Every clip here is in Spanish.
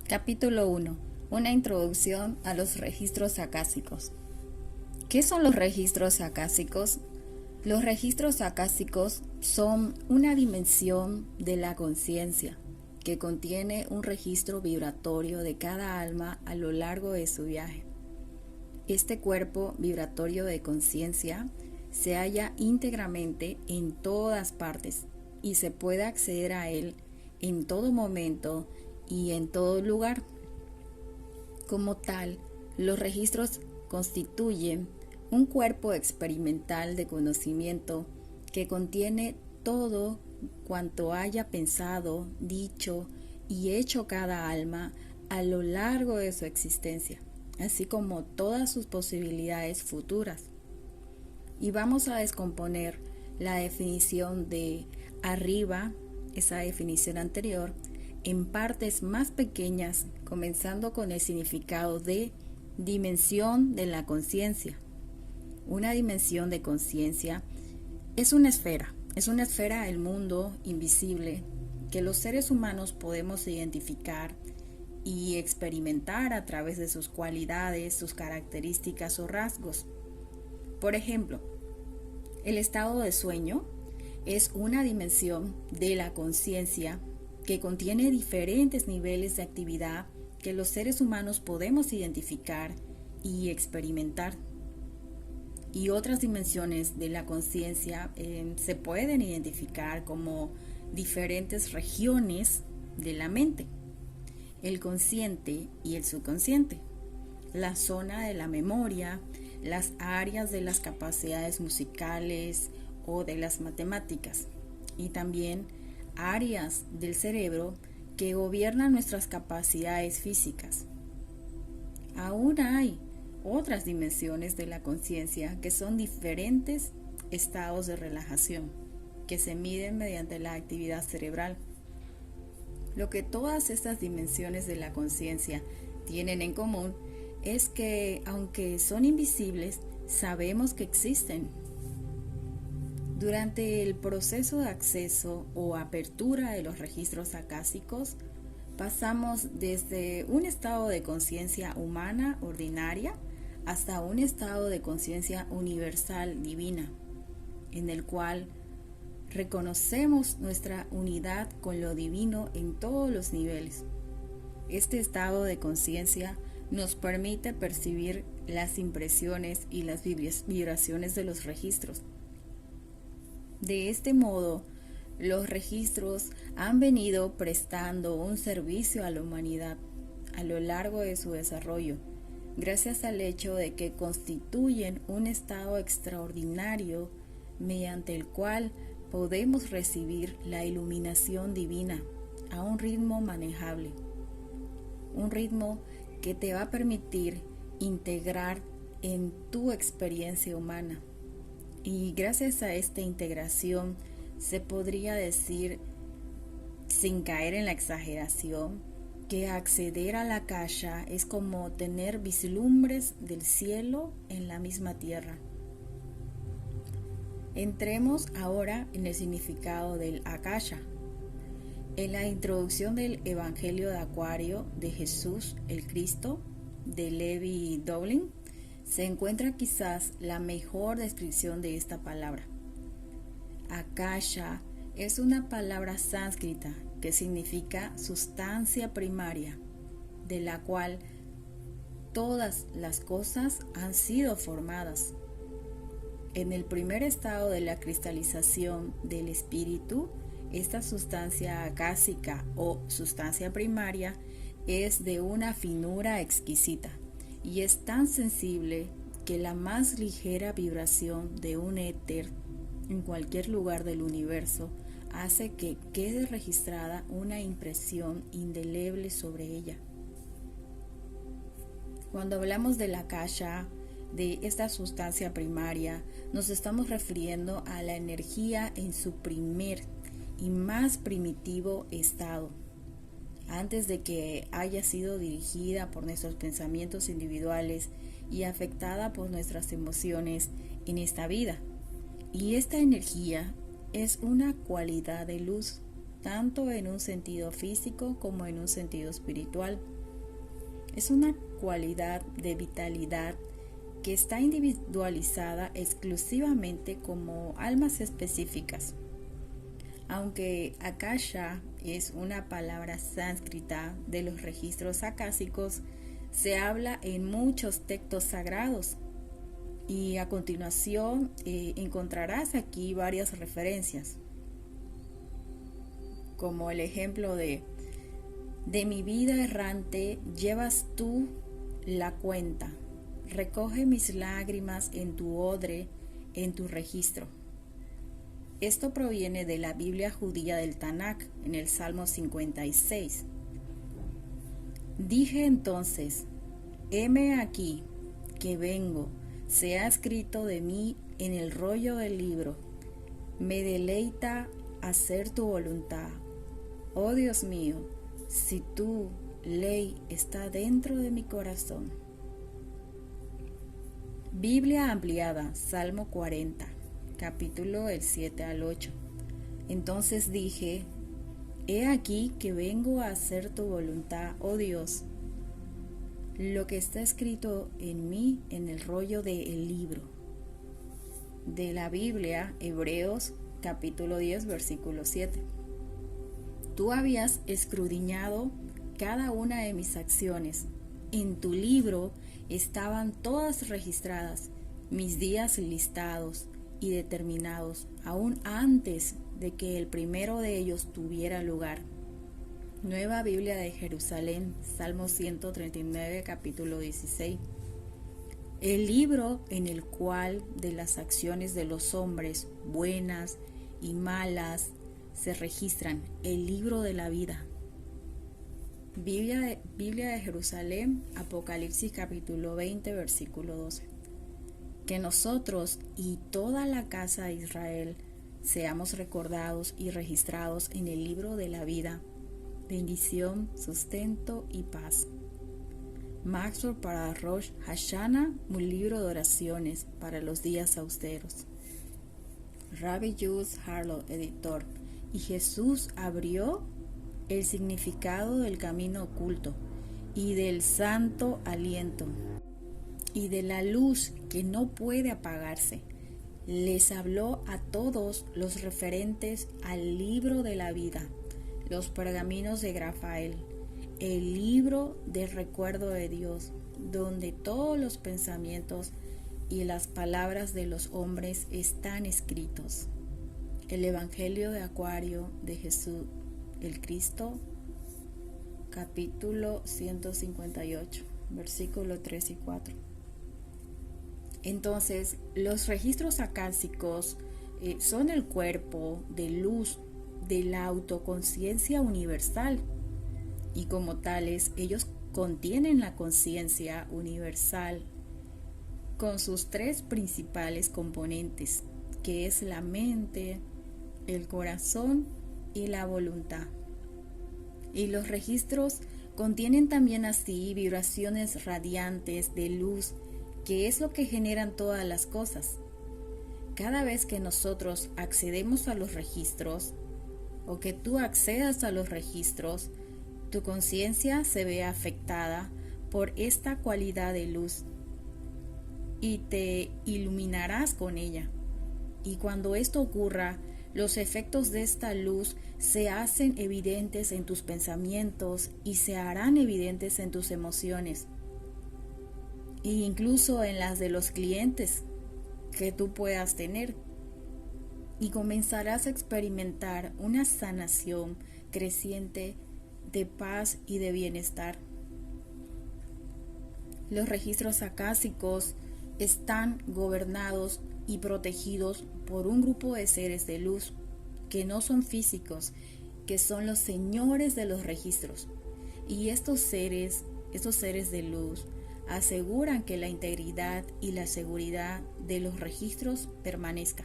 Capítulo 1. Una introducción a los registros acásicos. ¿Qué son los registros acásicos? Los registros acásicos son una dimensión de la conciencia que contiene un registro vibratorio de cada alma a lo largo de su viaje. Este cuerpo vibratorio de conciencia se halla íntegramente en todas partes y se puede acceder a él en todo momento y en todo lugar. Como tal, los registros constituyen un cuerpo experimental de conocimiento que contiene todo cuanto haya pensado, dicho y hecho cada alma a lo largo de su existencia, así como todas sus posibilidades futuras. Y vamos a descomponer la definición de arriba, esa definición anterior, en partes más pequeñas, comenzando con el significado de dimensión de la conciencia. Una dimensión de conciencia es una esfera del mundo invisible que los seres humanos podemos identificar y experimentar a través de sus cualidades, sus características o rasgos. Por ejemplo, el estado de sueño es una dimensión de la conciencia que contiene diferentes niveles de actividad que los seres humanos podemos identificar y experimentar. Y otras dimensiones de la conciencia se pueden identificar como diferentes regiones de la mente: el consciente y el subconsciente, la zona de la memoria, las áreas de las capacidades musicales o de las matemáticas, y también áreas del cerebro que gobiernan nuestras capacidades físicas. Aún hay otras dimensiones de la conciencia que son diferentes estados de relajación que se miden mediante la actividad cerebral. Lo que todas estas dimensiones de la conciencia tienen en común es que, aunque son invisibles, sabemos que existen. Durante el proceso de acceso o apertura de los registros acásicos, pasamos desde un estado de conciencia humana ordinaria hasta un estado de conciencia universal divina, en el cual reconocemos nuestra unidad con lo divino en todos los niveles. Este estado de conciencia nos permite percibir las impresiones y las vibraciones de los registros. De este modo, los registros han venido prestando un servicio a la humanidad a lo largo de su desarrollo, gracias al hecho de que constituyen un estado extraordinario mediante el cual podemos recibir la iluminación divina a un ritmo manejable, un ritmo que te va a permitir integrar en tu experiencia humana. Y gracias a esta integración se podría decir, sin caer en la exageración, que acceder a la Akasha es como tener vislumbres del cielo en la misma tierra. Entremos ahora en el significado del Akasha. En la introducción del Evangelio de Acuario de Jesús el Cristo de Levi Dowling se encuentra quizás la mejor descripción de esta palabra. Akasha es una palabra sánscrita que significa sustancia primaria, de la cual todas las cosas han sido formadas. En el primer estado de la cristalización del espíritu, esta sustancia acásica o sustancia primaria es de una finura exquisita y es tan sensible que la más ligera vibración de un éter en cualquier lugar del universo hace que quede registrada una impresión indeleble sobre ella. Cuando hablamos de la Akasha, de esta sustancia primaria, nos estamos refiriendo a la energía en su primer y más primitivo estado, antes de que haya sido dirigida por nuestros pensamientos individuales y afectada por nuestras emociones en esta vida. Y esta energía es una cualidad de luz, tanto en un sentido físico como en un sentido espiritual, es una cualidad de vitalidad que está individualizada exclusivamente como almas específicas. Aunque Akasha es una palabra sánscrita de los registros acásicos, se habla en muchos textos sagrados. Y a continuación encontrarás aquí varias referencias, como el ejemplo de mi vida errante llevas tú la cuenta, recoge mis lágrimas en tu odre, en tu registro. Esto proviene de la Biblia judía del Tanakh, en el Salmo 56. Dije entonces, heme aquí, que vengo, se ha escrito de mí en el rollo del libro, me deleita hacer tu voluntad. Oh Dios mío, si tu ley está dentro de mi corazón. Biblia ampliada, Salmo 40, capítulo del 7 al 8. Entonces dije, he aquí que vengo a hacer tu voluntad, oh Dios, lo que está escrito en mí en el rollo del libro. De la Biblia, Hebreos, capítulo 10, versículo 7. Tú habías escudriñado cada una de mis acciones. En tu libro estaban todas registradas, mis días listados y determinados, aún antes de que el primero de ellos tuviera lugar. Nueva Biblia de Jerusalén, Salmo 139, capítulo 16. El libro en el cual de las acciones de los hombres, buenas y malas, se registran, el libro de la vida. Biblia de Jerusalén, Apocalipsis capítulo 20, versículo 12. Que nosotros y toda la casa de Israel seamos recordados y registrados en el libro de la vida. Bendición, sustento y paz. Maxwell para Rosh Hashanah, un libro de oraciones para los días austeros. Rabbi Jules Harlow, editor. Y Jesús abrió el significado del camino oculto y del santo aliento y de la luz que no puede apagarse. Les habló a todos los referentes al libro de la vida, los pergaminos de Rafael, el libro del recuerdo de Dios, donde todos los pensamientos y las palabras de los hombres están escritos. El Evangelio de Acuario de Jesús el Cristo, capítulo 158, versículos 3 y 4. Entonces, los registros acásicos son el cuerpo de luz de la autoconciencia universal, y como tales, ellos contienen la conciencia universal con sus tres principales componentes, que es la mente, el corazón y la voluntad. Y los registros contienen también así vibraciones radiantes de luz, que es lo que generan todas las cosas. Cada vez que nosotros accedemos a los registros, o que tú accedas a los registros, tu conciencia se ve afectada por esta cualidad de luz y te iluminarás con ella. Y cuando esto ocurra, los efectos de esta luz se hacen evidentes en tus pensamientos y se harán evidentes en tus emociones, e incluso en las de los clientes que tú puedas tener. Y comenzarás a experimentar una sanación creciente de paz y de bienestar. Los registros acásicos están gobernados y protegidos por un grupo de seres de luz que no son físicos, que son los señores de los registros. Y estos seres de luz aseguran que la integridad y la seguridad de los registros permanezca.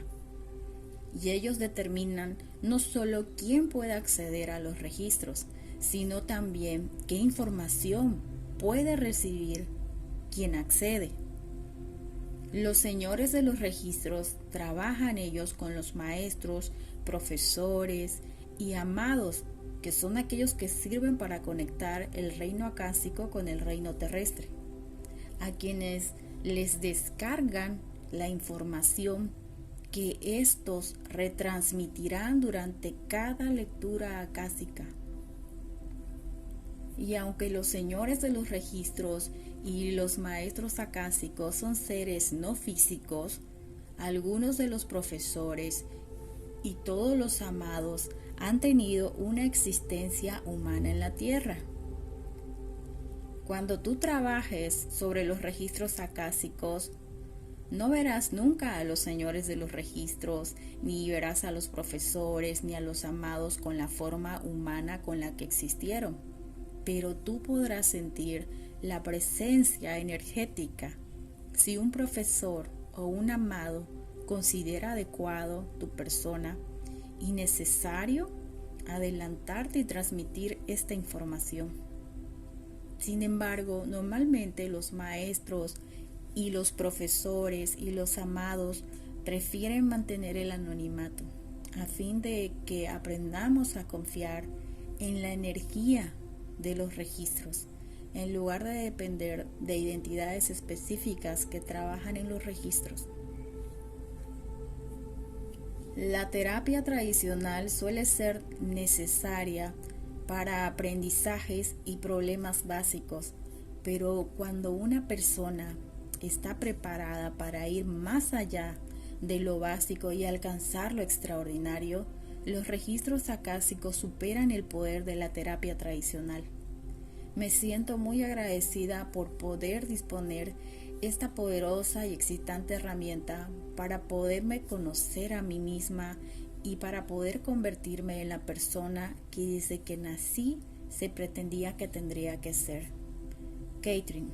Y ellos determinan no solo quién puede acceder a los registros, sino también qué información puede recibir quien accede. Los señores de los registros trabajan ellos con los maestros, profesores y amados que son aquellos que sirven para conectar el reino acásico con el reino terrestre, a quienes les descargan la información que estos retransmitirán durante cada lectura acásica. Y aunque los señores de los registros y los maestros acásicos son seres no físicos, algunos de los profesores y todos los amados han tenido una existencia humana en la tierra. Cuando tú trabajes sobre los registros acásicos, no verás nunca a los señores de los registros, ni verás a los profesores, ni a los amados con la forma humana con la que existieron, pero tú podrás sentir la presencia energética. Si un profesor o un amado considera adecuado tu persona y necesario adelantarte y transmitir esta información. Sin embargo, normalmente los maestros y los profesores y los amados prefieren mantener el anonimato a fin de que aprendamos a confiar en la energía de los registros en lugar de depender de identidades específicas que trabajan en los registros. La terapia tradicional suele ser necesaria para aprendizajes y problemas básicos, pero cuando una persona está preparada para ir más allá de lo básico y alcanzar lo extraordinario, los registros acásicos superan el poder de la terapia tradicional. Me siento muy agradecida por poder disponer esta poderosa y excitante herramienta para poderme conocer a mí misma y para poder convertirme en la persona que desde que nací se pretendía que tendría que ser. Catherine.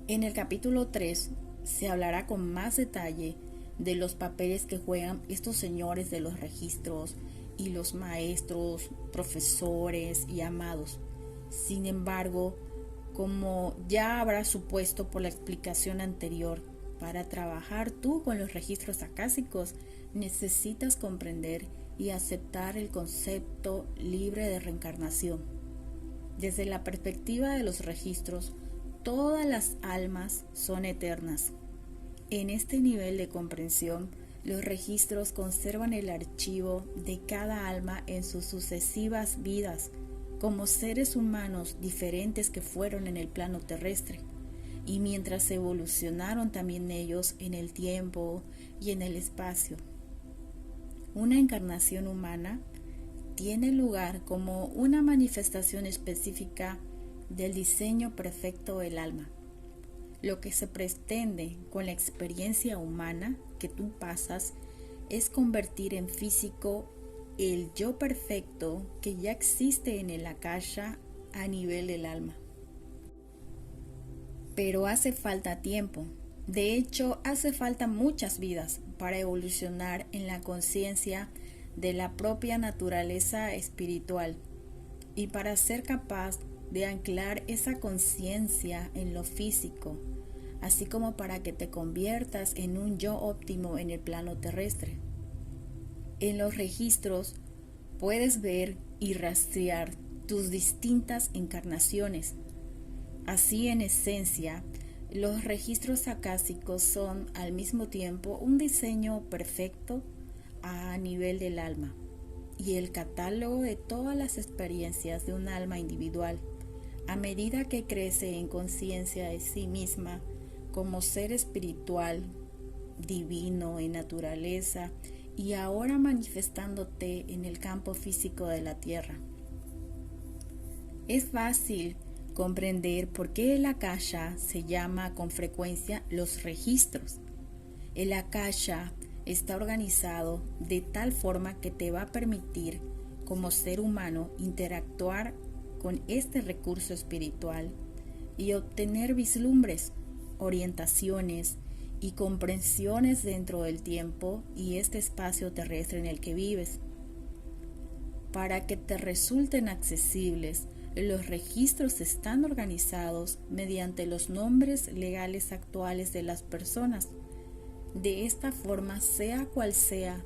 En el capítulo 3 se hablará con más detalle de los papeles que juegan estos señores de los registros y los maestros, profesores y amados. Sin embargo, como ya habrás supuesto por la explicación anterior, para trabajar tú con los registros acásicos necesitas comprender y aceptar el concepto libre de reencarnación. Desde la perspectiva de los registros, todas las almas son eternas. En este nivel de comprensión, los registros conservan el archivo de cada alma en sus sucesivas vidas, como seres humanos diferentes que fueron en el plano terrestre, y mientras evolucionaron también ellos en el tiempo y en el espacio. Una encarnación humana tiene lugar como una manifestación específica del diseño perfecto del alma. Lo que se pretende con la experiencia humana que tú pasas es convertir en físico el yo perfecto que ya existe en el akasha a nivel del alma. Pero hace falta tiempo. De hecho, hace falta muchas vidas para evolucionar en la conciencia de la propia naturaleza espiritual y para ser capaz de anclar esa conciencia en lo físico, así como para que te conviertas en un yo óptimo en el plano terrestre. En los registros puedes ver y rastrear tus distintas encarnaciones. Así, en esencia, los registros acásicos son al mismo tiempo un diseño perfecto a nivel del alma y el catálogo de todas las experiencias de un alma individual a medida que crece en conciencia de sí misma como ser espiritual, divino en naturaleza y ahora manifestándote en el campo físico de la tierra. Es fácil comprender por qué el akasha se llama con frecuencia los registros. El akasha está organizado de tal forma que te va a permitir como ser humano interactuar con este recurso espiritual y obtener vislumbres, orientaciones y comprensiones dentro del tiempo y este espacio terrestre en el que vives. Para que te resulten accesibles, los registros están organizados mediante los nombres legales actuales de las personas. De esta forma, sea cual sea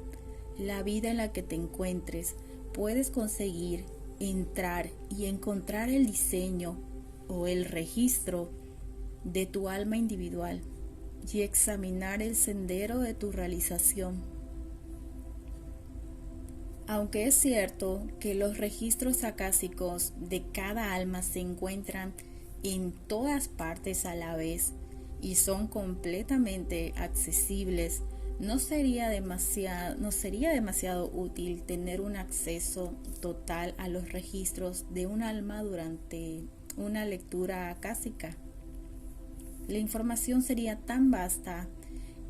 la vida en la que te encuentres, puedes conseguir entrar y encontrar el diseño o el registro de tu alma individual y examinar el sendero de tu realización. Aunque es cierto que los registros acásicos de cada alma se encuentran en todas partes a la vez y son completamente accesibles, no sería demasiado útil tener un acceso total a los registros de un alma durante una lectura acásica. La información sería tan vasta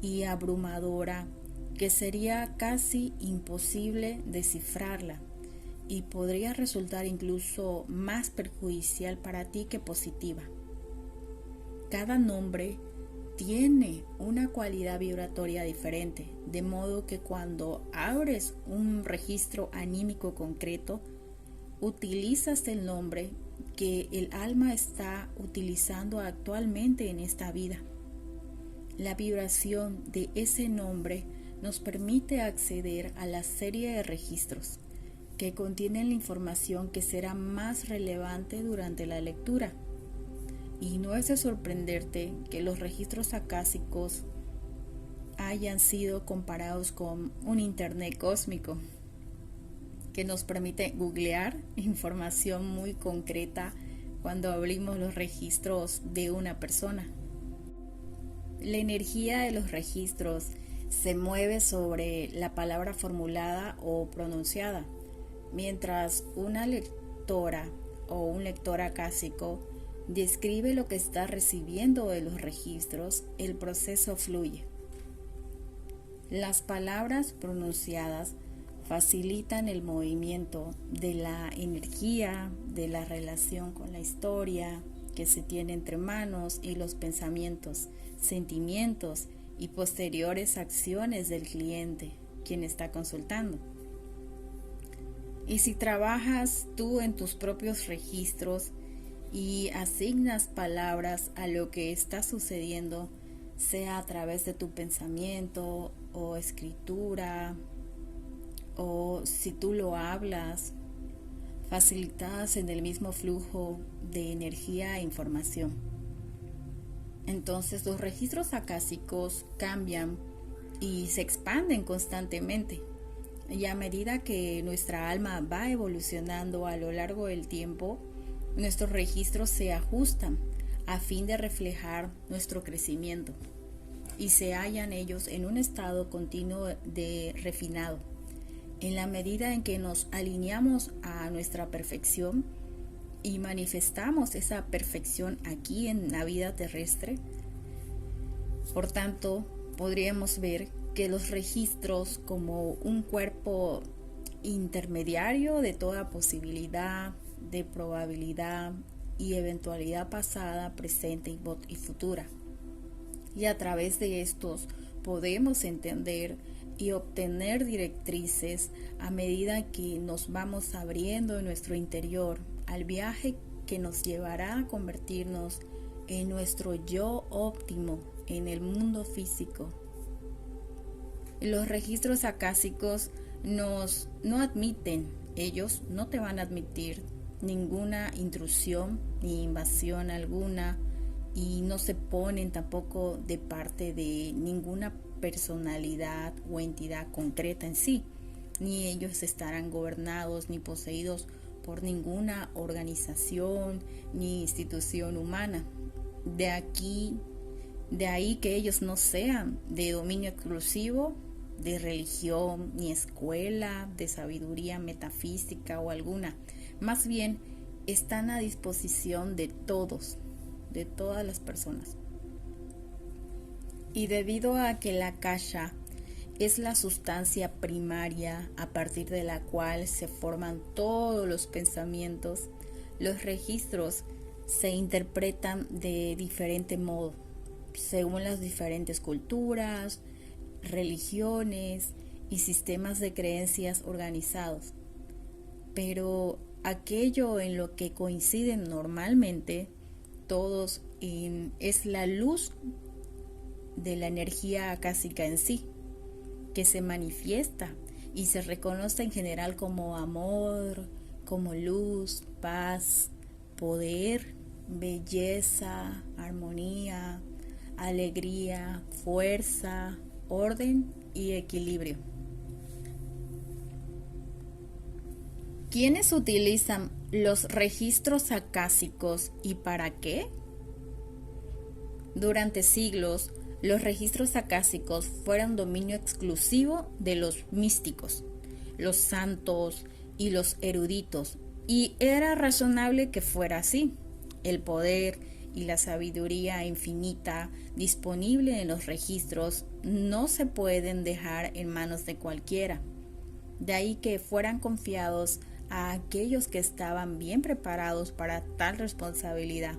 y abrumadora que sería casi imposible descifrarla y podría resultar incluso más perjudicial para ti que positiva. Cada nombre tiene una cualidad vibratoria diferente, de modo que cuando abres un registro anímico concreto, utilizas el nombre que el alma está utilizando actualmente en esta vida. La vibración de ese nombre nos permite acceder a la serie de registros que contienen la información que será más relevante durante la lectura. Y no es de sorprenderte que los registros acásicos hayan sido comparados con un internet cósmico que nos permite googlear información muy concreta cuando abrimos los registros de una persona. La energía de los registros se mueve sobre la palabra formulada o pronunciada, mientras una lectora o un lector acásico describe lo que está recibiendo de los registros, el proceso fluye. Las palabras pronunciadas facilitan el movimiento de la energía, de la relación con la historia que se tiene entre manos y los pensamientos, sentimientos y posteriores acciones del cliente, quien está consultando. Y si trabajas tú en tus propios registros y asignas palabras a lo que está sucediendo, sea a través de tu pensamiento o escritura, o si tú lo hablas, facilitas en el mismo flujo de energía e información. Entonces los registros acásicos cambian y se expanden constantemente. Y a medida que nuestra alma va evolucionando a lo largo del tiempo, nuestros registros se ajustan a fin de reflejar nuestro crecimiento y se hallan ellos en un estado continuo de refinado. En la medida en que nos alineamos a nuestra perfección y manifestamos esa perfección aquí en la vida terrestre, por tanto, podríamos ver que los registros como un cuerpo intermediario de toda posibilidad, de probabilidad y eventualidad pasada, presente y futura. Y a través de estos podemos entender y obtener directrices a medida que nos vamos abriendo en nuestro interior al viaje que nos llevará a convertirnos en nuestro yo óptimo en el mundo físico. Los registros acásicos no admiten, ellos no te van a admitir ninguna intrusión ni invasión alguna, y no se ponen tampoco de parte de ninguna personalidad o entidad concreta en sí, ni ellos estarán gobernados ni poseídos por ninguna organización ni institución humana. De ahí que ellos no sean de dominio exclusivo de religión, ni escuela de sabiduría metafísica o alguna. Más bien, están a disposición de todos, de todas las personas. Y debido a que la akasha es la sustancia primaria a partir de la cual se forman todos los pensamientos, los registros se interpretan de diferente modo, según las diferentes culturas, religiones y sistemas de creencias organizados. Pero aquello en lo que coinciden normalmente todos es la luz de la energía acásica en sí, que se manifiesta y se reconoce en general como amor, como luz, paz, poder, belleza, armonía, alegría, fuerza, orden y equilibrio. ¿Quiénes utilizan los registros acásicos y para qué? Durante siglos, los registros acásicos fueron dominio exclusivo de los místicos, los santos y los eruditos, y era razonable que fuera así. El poder y la sabiduría infinita disponible en los registros no se pueden dejar en manos de cualquiera. De ahí que fueran confiados a aquellos que estaban bien preparados para tal responsabilidad.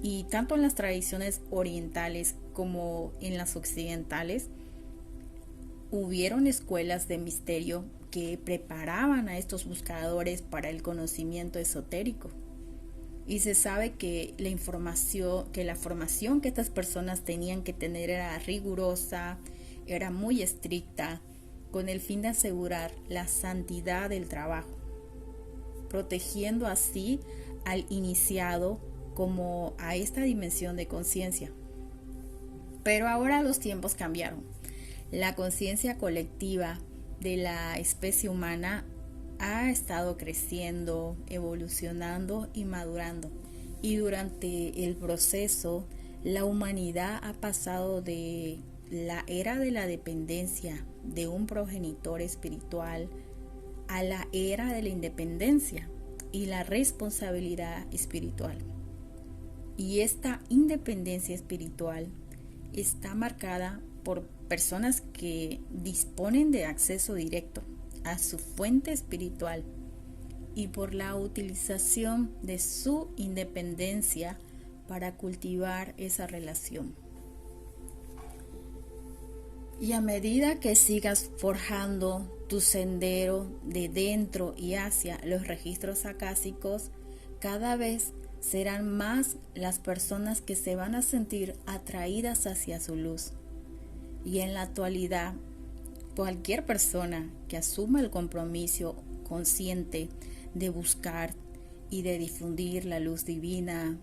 Y tanto en las tradiciones orientales como en las occidentales, hubieron escuelas de misterio que preparaban a estos buscadores para el conocimiento esotérico. Y se sabe que la formación que estas personas tenían que tener era rigurosa, era muy estricta, con el fin de asegurar la santidad del trabajo, protegiendo así al iniciado como a esta dimensión de conciencia. Pero ahora los tiempos cambiaron. La conciencia colectiva de la especie humana ha estado creciendo, evolucionando y madurando. Y durante el proceso, la humanidad ha pasado de la era de la dependencia de un progenitor espiritual a la era de la independencia y la responsabilidad espiritual. Y esta independencia espiritual está marcada por personas que disponen de acceso directo a su fuente espiritual y por la utilización de su independencia para cultivar esa relación. Y a medida que sigas forjando tu sendero de dentro y hacia los registros acásicos, cada vez serán más las personas que se van a sentir atraídas hacia su luz. Y en la actualidad, cualquier persona que asuma el compromiso consciente de buscar y de difundir la luz divina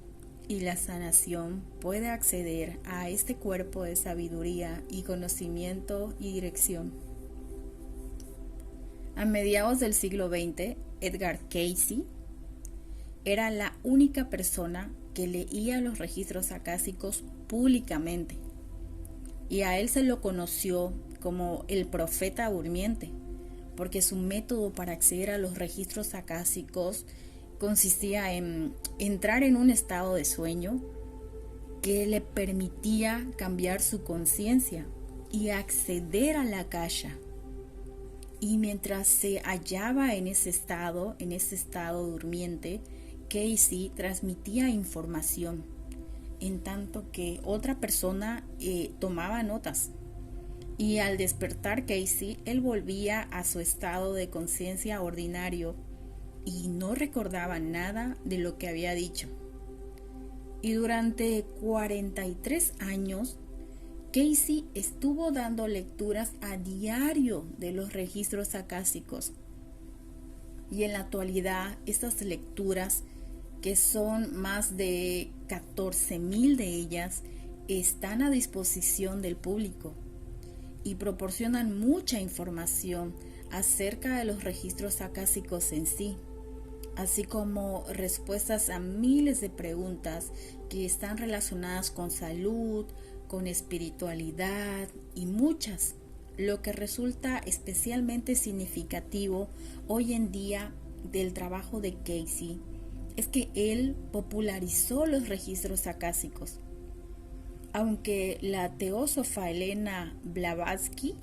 y la sanación puede acceder a este cuerpo de sabiduría y conocimiento y dirección. A mediados del siglo XX, Edgar Cayce era la única persona que leía los registros acásicos públicamente, y a él se lo conoció como el profeta durmiente, porque su método para acceder a los registros acásicos consistía en entrar en un estado de sueño que le permitía cambiar su conciencia y acceder a la akasha. Y mientras se hallaba en ese estado durmiente, Cayce transmitía información, en tanto que otra persona tomaba notas. Y al despertar Cayce, él volvía a su estado de conciencia ordinario y no recordaba nada de lo que había dicho. Y durante 43 años, Cayce estuvo dando lecturas a diario de los registros acásicos. Y en la actualidad, estas lecturas, que son más de 14,000 de ellas, están a disposición del público y proporcionan mucha información acerca de los registros acásicos en sí, así como respuestas a miles de preguntas que están relacionadas con salud, con espiritualidad y muchas, lo que resulta especialmente significativo hoy en día del trabajo de Cayce es que él popularizó los registros acásicos. Aunque la teósofa Elena Blavatsky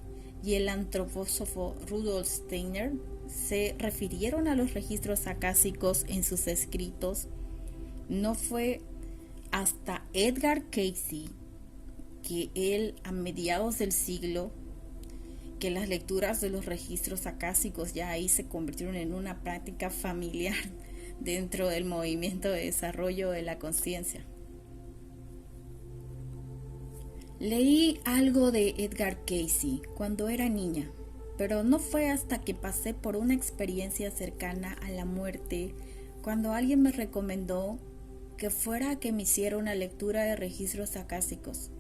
y el antropósofo Rudolf Steiner se refirieron a los registros acásicos en sus escritos, no fue hasta Edgar Cayce que él, a mediados del siglo, que las lecturas de los registros acásicos ya ahí se convirtieron en una práctica familiar dentro del movimiento de desarrollo de la conciencia. Leí algo de Edgar Cayce cuando era niña pero no fue hasta que pasé por una experiencia cercana a la muerte cuando alguien me recomendó que fuera a que me hiciera una lectura de registros acásicos.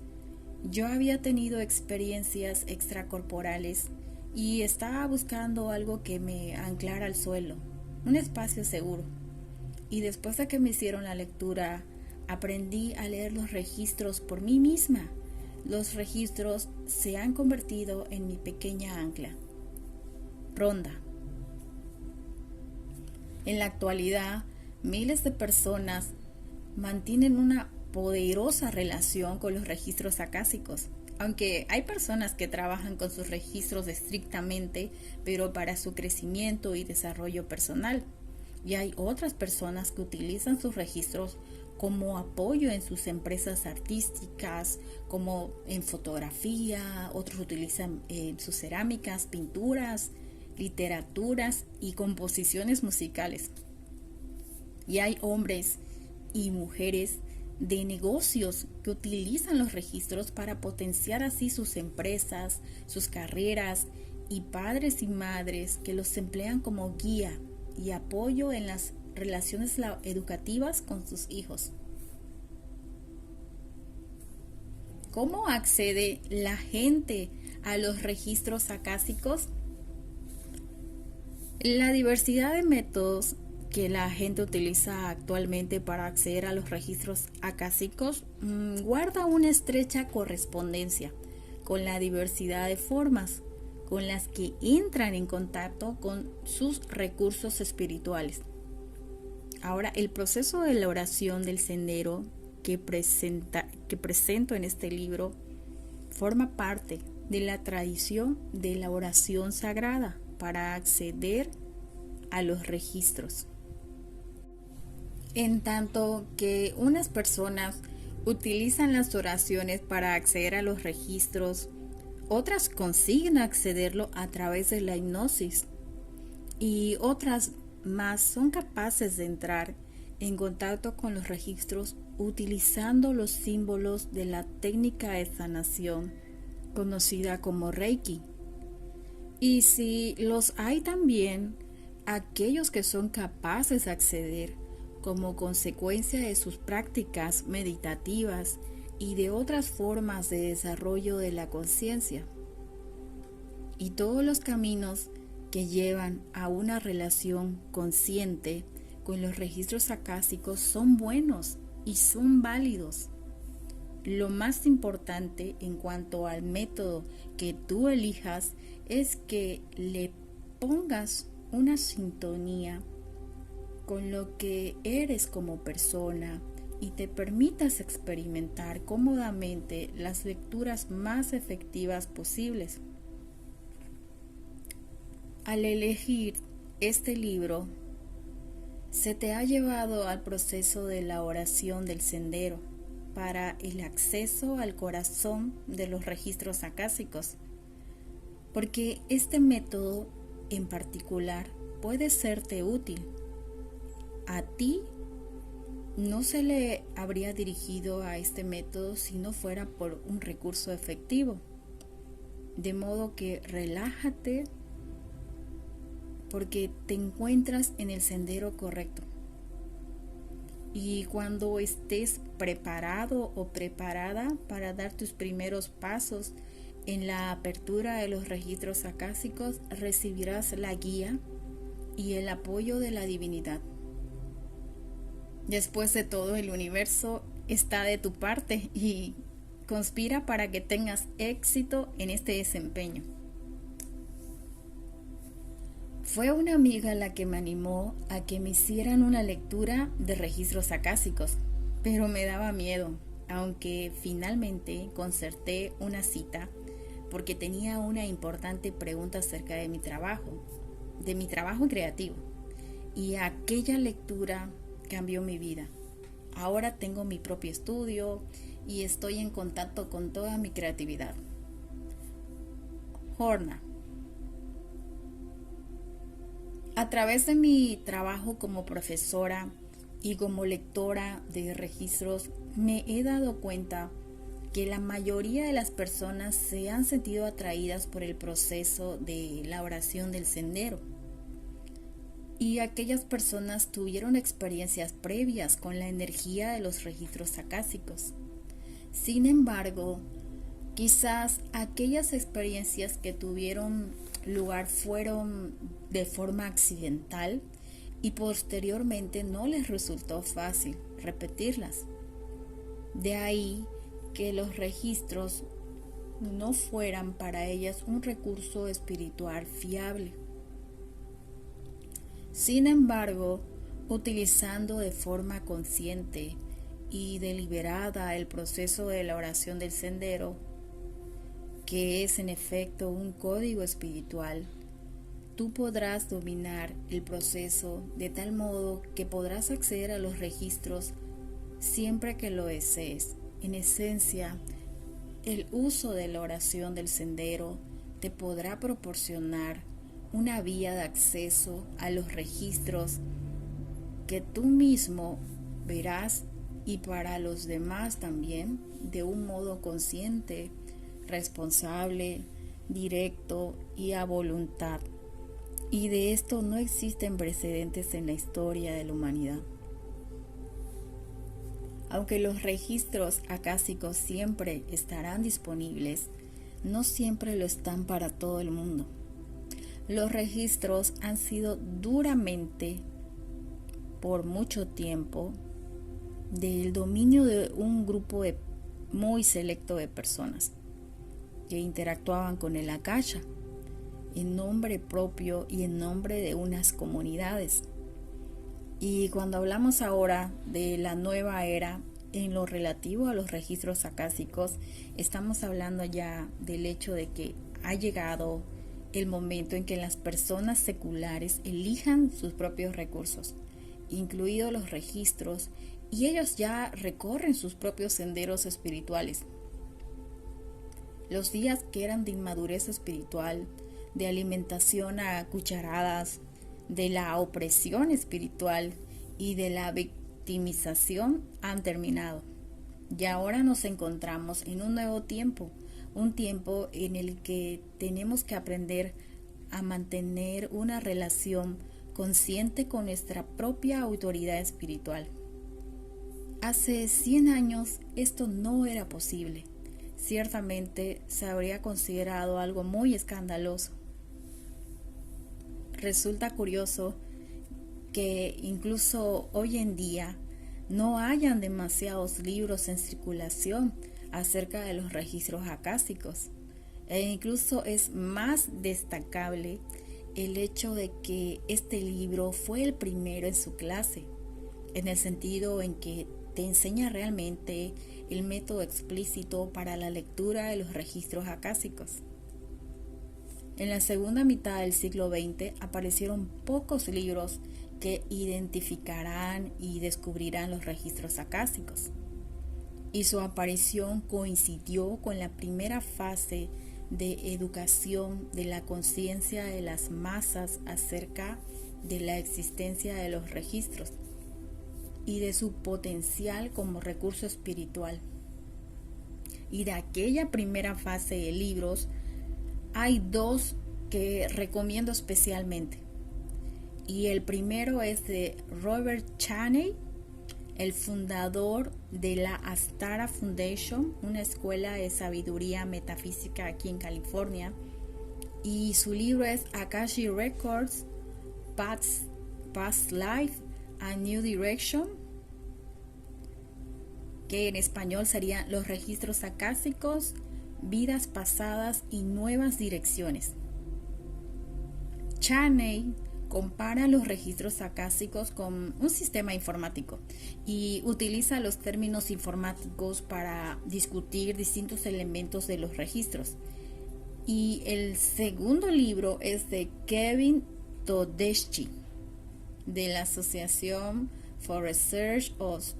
Yo había tenido experiencias extracorporales y estaba buscando algo que me anclara al suelo, un espacio seguro. Y después de que me hicieron la lectura, aprendí a leer los registros por mí misma. Los registros se han convertido en mi pequeña ancla. Ronda. En la actualidad, miles de personas mantienen una poderosa relación con los registros acásicos. Aunque hay personas que trabajan con sus registros estrictamente, pero para su crecimiento y desarrollo personal. Y hay otras personas que utilizan sus registros como apoyo en sus empresas artísticas, como en fotografía, otros utilizan sus cerámicas, pinturas, literaturas y composiciones musicales. Y hay hombres y mujeres de negocios que utilizan los registros para potenciar así sus empresas, sus carreras, y padres y madres que los emplean como guía y apoyo en las relaciones educativas con sus hijos. ¿Cómo accede la gente a los registros acásicos? La diversidad de métodos que la gente utiliza actualmente para acceder a los registros acásicos guarda una estrecha correspondencia con la diversidad de formas con las que entran en contacto con sus recursos espirituales. Ahora, el proceso de la oración del sendero que presento en este libro forma parte de la tradición de la oración sagrada para acceder a los registros. En tanto que unas personas utilizan las oraciones para acceder a los registros, otras consiguen accederlo a través de la hipnosis y otras más son capaces de entrar en contacto con los registros utilizando los símbolos de la técnica de sanación conocida como Reiki. Y si los hay también, aquellos que son capaces de acceder como consecuencia de sus prácticas meditativas y de otras formas de desarrollo de la conciencia. Y todos los caminos que llevan a una relación consciente con los registros acásicos son buenos y son válidos. Lo más importante en cuanto al método que tú elijas es que le pongas una sintonía con lo que eres como persona y te permitas experimentar cómodamente las lecturas más efectivas posibles. Al elegir este libro, se te ha llevado al proceso de la oración del sendero para el acceso al corazón de los registros acásicos, porque este método en particular puede serte útil. A ti no se le habría dirigido a este método si no fuera por un recurso efectivo. De modo que relájate porque te encuentras en el sendero correcto. Y cuando estés preparado o preparada para dar tus primeros pasos en la apertura de los registros acásicos, recibirás la guía y el apoyo de la divinidad. Después de todo, el universo está de tu parte y conspira para que tengas éxito en este desempeño. Fue una amiga la que me animó a que me hicieran una lectura de registros acásicos, pero me daba miedo, aunque finalmente concerté una cita porque tenía una importante pregunta acerca de mi trabajo creativo, y aquella lectura cambió mi vida. Ahora tengo mi propio estudio y estoy en contacto con toda mi creatividad. Horna. A través de mi trabajo como profesora y como lectora de registros, me he dado cuenta que la mayoría de las personas se han sentido atraídas por el proceso de la oración del sendero. Y aquellas personas tuvieron experiencias previas con la energía de los registros acásicos. Sin embargo, quizás aquellas experiencias que tuvieron lugar fueron de forma accidental y posteriormente no les resultó fácil repetirlas. De ahí que los registros no fueran para ellas un recurso espiritual fiable. Sin embargo, utilizando de forma consciente y deliberada el proceso de la oración del sendero, que es en efecto un código espiritual, tú podrás dominar el proceso de tal modo que podrás acceder a los registros siempre que lo desees. En esencia, el uso de la oración del sendero te podrá proporcionar una vía de acceso a los registros que tú mismo verás y para los demás también de un modo consciente, responsable, directo y a voluntad. Y de esto no existen precedentes en la historia de la humanidad. Aunque los registros acásicos siempre estarán disponibles, no siempre lo están para todo el mundo. Los registros han sido duramente, por mucho tiempo, del dominio de un grupo muy selecto de personas que interactuaban con el Akasha en nombre propio y en nombre de unas comunidades. Y cuando hablamos ahora de la nueva era en lo relativo a los registros acásicos, estamos hablando ya del hecho de que ha llegado el momento en que las personas seculares elijan sus propios recursos, incluidos los registros, y ellos ya recorren sus propios senderos espirituales. Los días que eran de inmadurez espiritual, de alimentación a cucharadas, de la opresión espiritual y de la victimización han terminado. Y ahora nos encontramos en un nuevo tiempo, un tiempo en el que tenemos que aprender a mantener una relación consciente con nuestra propia autoridad espiritual. Hace 100 años esto no era posible. Ciertamente se habría considerado algo muy escandaloso. Resulta curioso que incluso hoy en día no hayan demasiados libros en circulación acerca de los registros acásicos. E incluso es más destacable el hecho de que este libro fue el primero en su clase, en el sentido en que te enseña realmente el método explícito para la lectura de los registros acásicos. En la segunda mitad del siglo XX aparecieron pocos libros que identificarán y descubrirán los registros acásicos, y su aparición coincidió con la primera fase de educación de la conciencia de las masas acerca de la existencia de los registros y de su potencial como recurso espiritual. Y de aquella primera fase de libros hay dos que recomiendo especialmente. Y el primero es de Robert Chaney, el fundador de la Astara Foundation, una escuela de sabiduría metafísica aquí en California. Y su libro es Akashic Records, Past Life, A New Direction, que en español serían Los registros acásicos, vidas pasadas y nuevas direcciones. Chaney compara los registros acásicos con un sistema informático y utiliza los términos informáticos para discutir distintos elementos de los registros. Y el segundo libro es de Kevin Todeschi, de la Association for Research of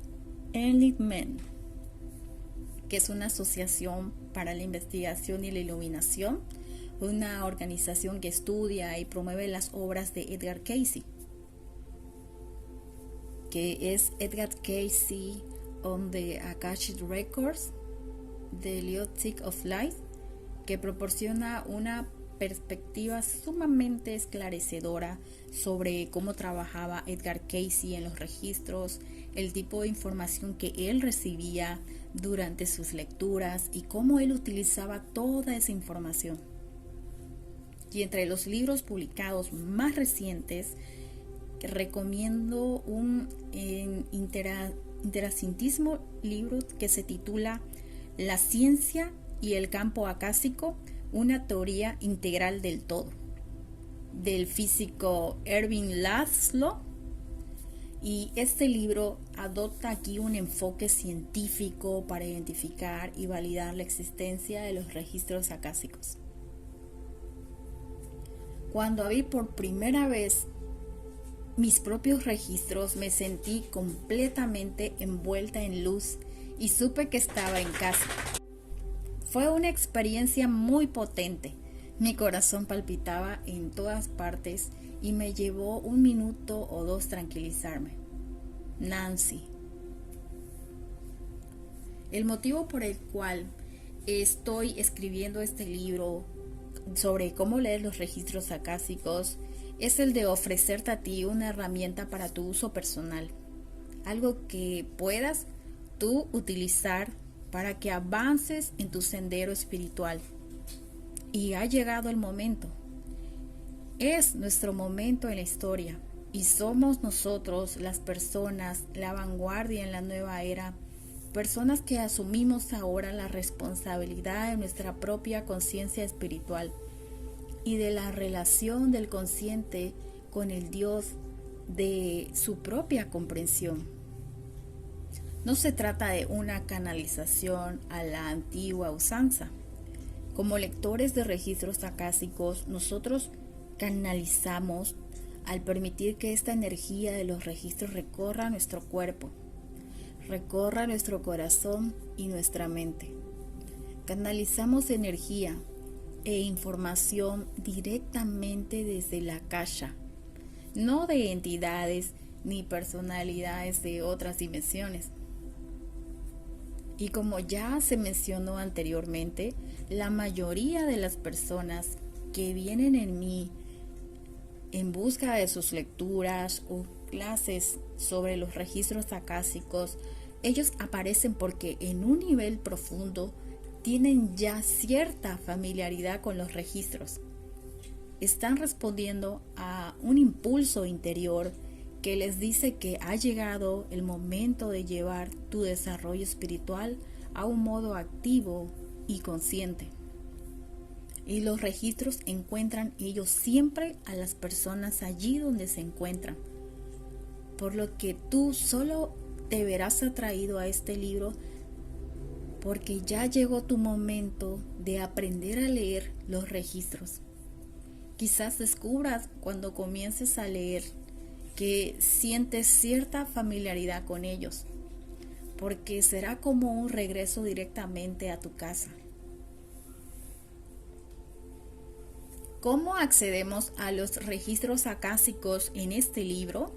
Enlightenment, que es una asociación para la investigación y la iluminación, una organización que estudia y promueve las obras de Edgar Cayce, que es Edgar Cayce on the Akashic Records, The Logic of Life, que proporciona una perspectiva sumamente esclarecedora sobre cómo trabajaba Edgar Cayce en los registros, el tipo de información que él recibía durante sus lecturas y cómo él utilizaba toda esa información. Y entre los libros publicados más recientes, recomiendo un interesantísimo libro que se titula La ciencia y el campo acásico, una teoría integral del todo, del físico Erving Laszlo. Y este libro adopta aquí un enfoque científico para identificar y validar la existencia de los registros acásicos. Cuando vi por primera vez mis propios registros, me sentí completamente envuelta en luz y supe que estaba en casa. Fue una experiencia muy potente. Mi corazón palpitaba en todas partes y me llevó 1 minuto o 2 tranquilizarme. Nancy. El motivo por el cual estoy escribiendo este libro sobre cómo leer los registros acásicos es el de ofrecerte a ti una herramienta para tu uso personal, algo que puedas tú utilizar para que avances en tu sendero espiritual. Y ha llegado el momento. Es nuestro momento en la historia y somos nosotros las personas, la vanguardia en la nueva era, personas que asumimos ahora la responsabilidad de nuestra propia conciencia espiritual y de la relación del consciente con el Dios de su propia comprensión. No se trata de una canalización a la antigua usanza. Como lectores de registros acásicos, nosotros canalizamos al permitir que esta energía de los registros recorra nuestro cuerpo, recorra nuestro corazón y nuestra mente. Canalizamos energía e información directamente desde la akasha, no de entidades ni personalidades de otras dimensiones. Y como ya se mencionó anteriormente, la mayoría de las personas que vienen en mí en busca de sus lecturas o clases sobre los registros acásicos, ellos aparecen porque en un nivel profundo tienen ya cierta familiaridad con los registros. Están respondiendo a un impulso interior que les dice que ha llegado el momento de llevar tu desarrollo espiritual a un modo activo y consciente. Y los registros encuentran ellos siempre a las personas allí donde se encuentran. Por lo que tú solo te verás atraído a este libro porque ya llegó tu momento de aprender a leer los registros. Quizás descubras cuando comiences a leer que sientes cierta familiaridad con ellos, porque será como un regreso directamente a tu casa. ¿Cómo accedemos a los registros acásicos en este libro?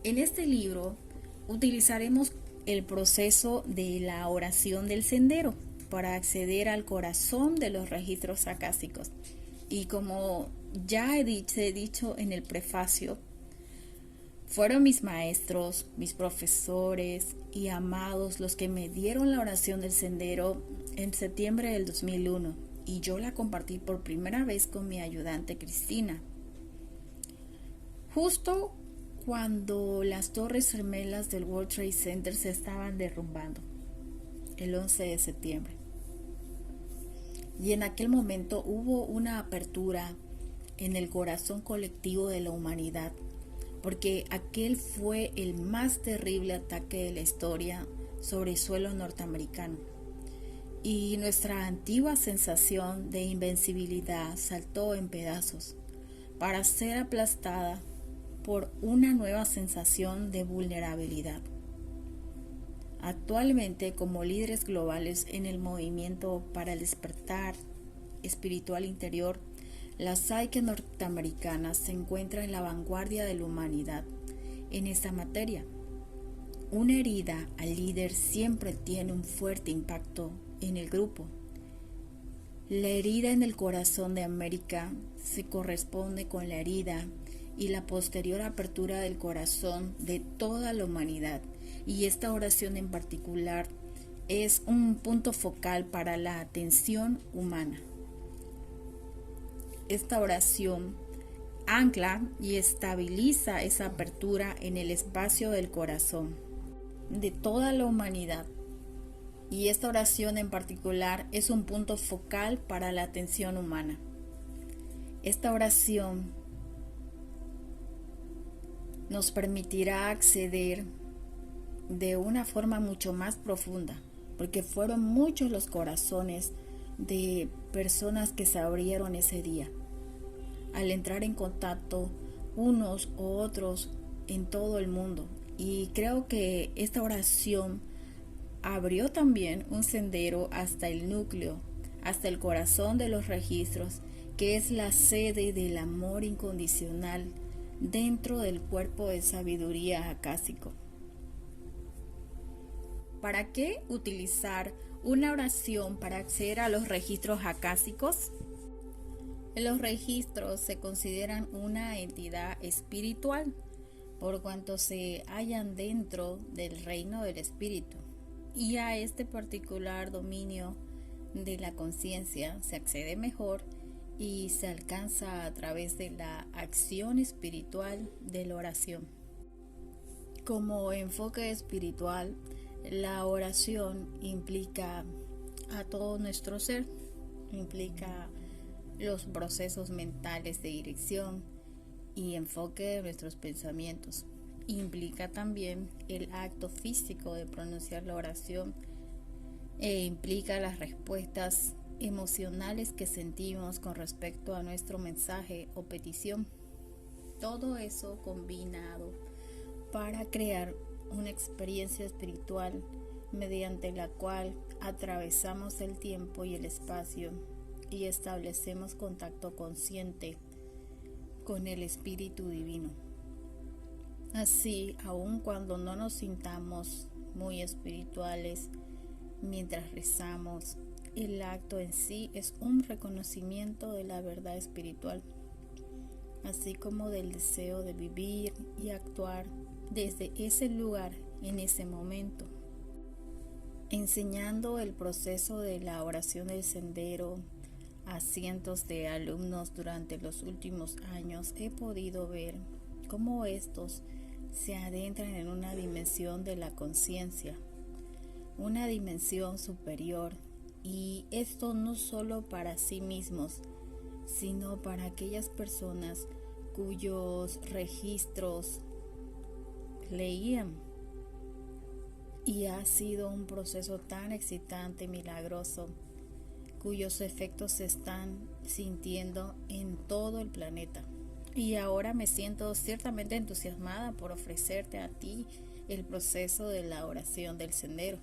En este libro utilizaremos el proceso de la oración del sendero para acceder al corazón de los registros acásicos. Y como ya he dicho en el prefacio, fueron mis maestros, mis profesores y amados los que me dieron la oración del sendero en septiembre del 2001 y yo la compartí por primera vez con mi ayudante Cristina. Justo cuando las torres gemelas del World Trade Center se estaban derrumbando, el 11 de septiembre. Y en aquel momento hubo una apertura en el corazón colectivo de la humanidad, porque aquel fue el más terrible ataque de la historia sobre suelo norteamericano. Y nuestra antigua sensación de invencibilidad saltó en pedazos para ser aplastada por una nueva sensación de vulnerabilidad. Actualmente, como líderes globales en el movimiento para el despertar espiritual interior, la psique norteamericana se encuentra en la vanguardia de la humanidad en esta materia. Una herida al líder siempre tiene un fuerte impacto en el grupo. La herida en el corazón de América se corresponde con la herida y la posterior apertura del corazón de toda la humanidad, y esta oración en particular es un punto focal para la atención humana. Esta oración ancla y estabiliza esa apertura en el espacio del corazón de toda la humanidad. Y esta oración en particular es un punto focal para la atención humana. Esta oración nos permitirá acceder de una forma mucho más profunda, porque fueron muchos los corazones de personas que se abrieron ese día al entrar en contacto unos u otros en todo el mundo. Y creo que esta oración abrió también un sendero hasta el núcleo, hasta el corazón de los registros, que es la sede del amor incondicional dentro del cuerpo de sabiduría acásico. ¿Para qué utilizar una oración para acceder a los registros acásicos? Los registros se consideran una entidad espiritual, por cuanto se hallan dentro del reino del espíritu, y a este particular dominio de la conciencia se accede mejor y se alcanza a través de la acción espiritual de la oración. Como enfoque espiritual, la oración implica a todo nuestro ser, implica los procesos mentales de dirección y enfoque de nuestros pensamientos. Implica también el acto físico de pronunciar la oración e implica las respuestas emocionales que sentimos con respecto a nuestro mensaje o petición. Todo eso combinado para crear una experiencia espiritual mediante la cual atravesamos el tiempo y el espacio y establecemos contacto consciente con el Espíritu Divino. Así, aun cuando no nos sintamos muy espirituales mientras rezamos, el acto en sí es un reconocimiento de la verdad espiritual, así como del deseo de vivir y actuar desde ese lugar en ese momento. Enseñando el proceso de la oración del sendero a cientos de alumnos durante los últimos años, he podido ver cómo estos se adentran en una dimensión de la conciencia, una dimensión superior, y esto no solo para sí mismos, sino para aquellas personas cuyos registros leían. Y ha sido un proceso tan excitante, milagroso, cuyos efectos se están sintiendo en todo el planeta. Y ahora me siento ciertamente entusiasmada por ofrecerte a ti el proceso de la oración del sendero.